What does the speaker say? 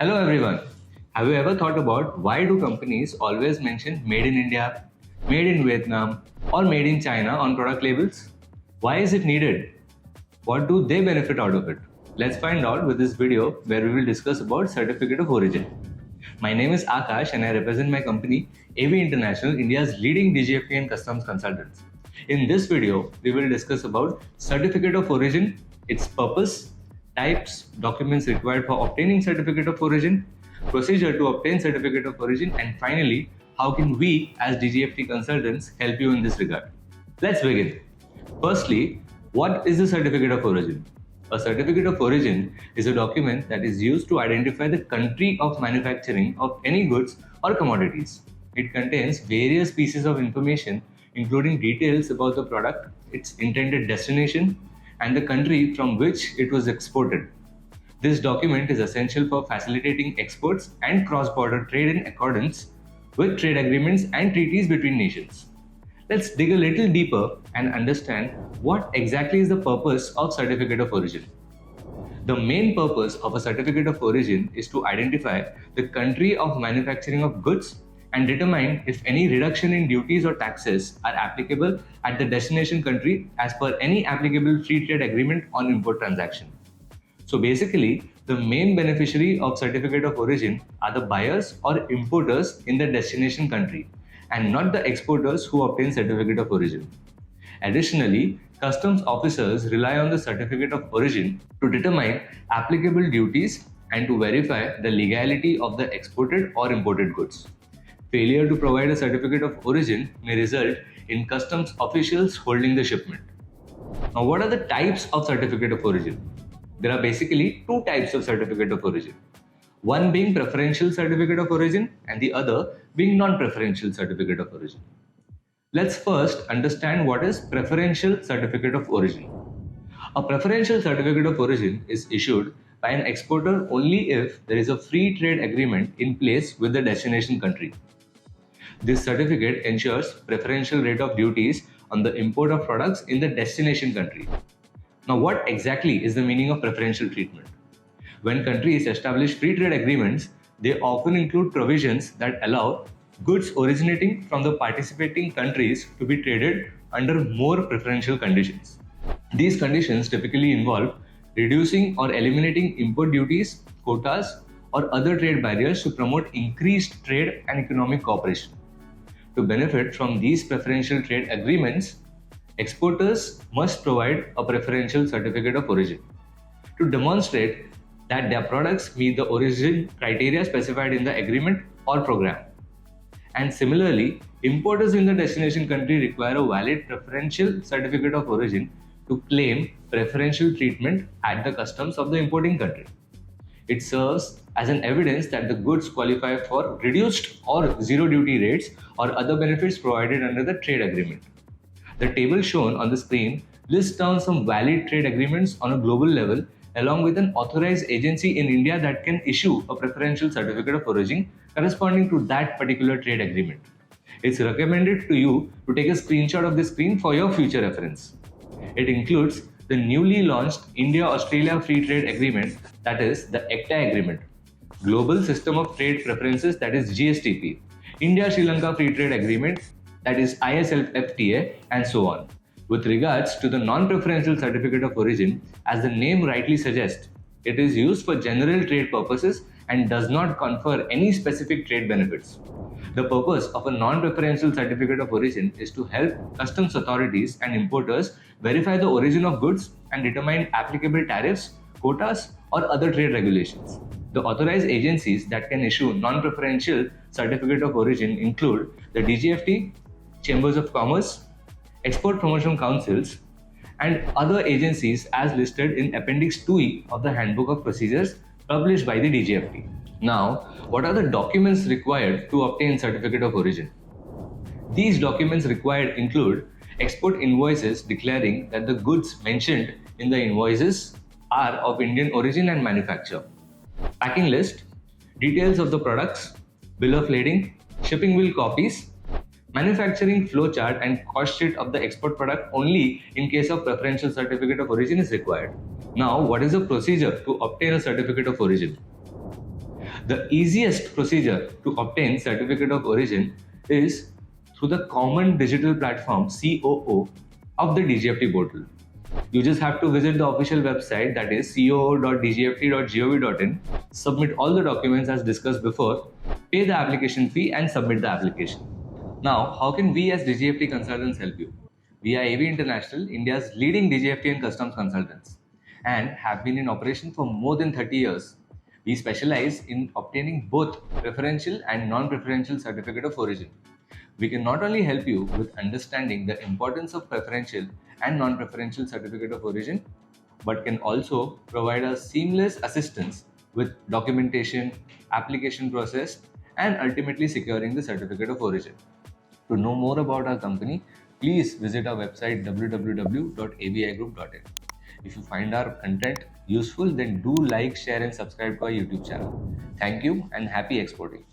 Hello everyone. Have you ever thought about why do companies always mention made in India, made in Vietnam, or made in China on product labels? Why is it needed? What do they benefit out of it? Let's find out with this video where we will discuss about certificate of origin. My name is Akash and I represent my company AV International, India's leading DGFT and customs consultants. In this video, we will discuss about certificate of origin, its purpose, types, documents required for obtaining certificate of origin, procedure to obtain certificate of origin, and finally, how can we as DGFT consultants help you in this regard. Let's begin. Firstly, what is the certificate of origin? A certificate of origin is a document that is used to identify the country of manufacturing of any goods or commodities. It contains various pieces of information, including details about the product, its intended destination, and the country from which it was exported. This document is essential for facilitating exports and cross-border trade in accordance with trade agreements and treaties between nations. Let's dig a little deeper and understand what exactly is the purpose of certificate of origin. The main purpose of a certificate of origin is to identify the country of manufacturing of goods and determine if any reduction in duties or taxes are applicable at the destination country as per any applicable free trade agreement on import transaction. So basically, the main beneficiary of certificate of origin are the buyers or importers in the destination country and not the exporters who obtain certificate of origin. Additionally, customs officers rely on the certificate of origin to determine applicable duties and to verify the legality of the exported or imported goods. Failure to provide a certificate of origin may result in customs officials holding the shipment. Now, what are the types of certificate of origin? There are basically two types of certificate of origin. One being preferential certificate of origin and the other being non-preferential certificate of origin. Let's first understand what is preferential certificate of origin. A preferential certificate of origin is issued by an exporter only if there is a free trade agreement in place with the destination country. This certificate ensures preferential rate of duties on the import of products in the destination country. Now, what exactly is the meaning of preferential treatment? When countries establish free trade agreements, they often include provisions that allow goods originating from the participating countries to be traded under more preferential conditions. These conditions typically involve reducing or eliminating import duties, quotas, or other trade barriers to promote increased trade and economic cooperation. To benefit from these preferential trade agreements, exporters must provide a preferential certificate of origin to demonstrate that their products meet the origin criteria specified in the agreement or program. And similarly, importers in the destination country require a valid preferential certificate of origin to claim preferential treatment at the customs of the importing country. It serves as an evidence that the goods qualify for reduced or zero duty rates or other benefits provided under the trade agreement. The table shown on the screen lists down some valid trade agreements on a global level along with an authorized agency in India that can issue a preferential certificate of origin corresponding to that particular trade agreement. It's recommended to you to take a screenshot of the screen for your future reference. It includes the newly launched India-Australia Free Trade Agreement, that is the ECTA Agreement, Global System of Trade Preferences, that is GSTP, India-Sri Lanka Free Trade Agreement, that is ISLFTA, and so on. With regards to the non-preferential certificate of origin, as the name rightly suggests, it is used for general trade purposes and does not confer any specific trade benefits. The purpose of a non-preferential certificate of origin is to help customs authorities and importers verify the origin of goods and determine applicable tariffs, quotas, or other trade regulations. The authorized agencies that can issue non-preferential certificate of origin include the DGFT, Chambers of Commerce, Export Promotion Councils, and other agencies as listed in Appendix 2E of the Handbook of Procedures published by the DGFT. Now, what are the documents required to obtain certificate of origin? These documents required include export invoices declaring that the goods mentioned in the invoices are of Indian origin and manufacture, packing list, details of the products, bill of lading, shipping bill copies, manufacturing flowchart and cost sheet of the export product only in case of preferential certificate of origin is required. Now, what is the procedure to obtain a certificate of origin? The easiest procedure to obtain certificate of origin is through the common digital platform COO of the DGFT portal. You just have to visit the official website, that is coo.dgft.gov.in, submit all the documents as discussed before, pay the application fee and submit the application. Now, how can we as DGFT consultants help you? We are AV International, India's leading DGFT and customs consultants, and have been in operation for more than 30 years. We specialize in obtaining both preferential and non-preferential certificate of origin. We can not only help you with understanding the importance of preferential and non-preferential certificate of origin, but can also provide us seamless assistance with documentation, application process, and ultimately securing the certificate of origin. To know more about our company, please visit our website www.avigroup.in. If you find our content useful, then do like, share, and subscribe to our YouTube channel. Thank you and happy exporting.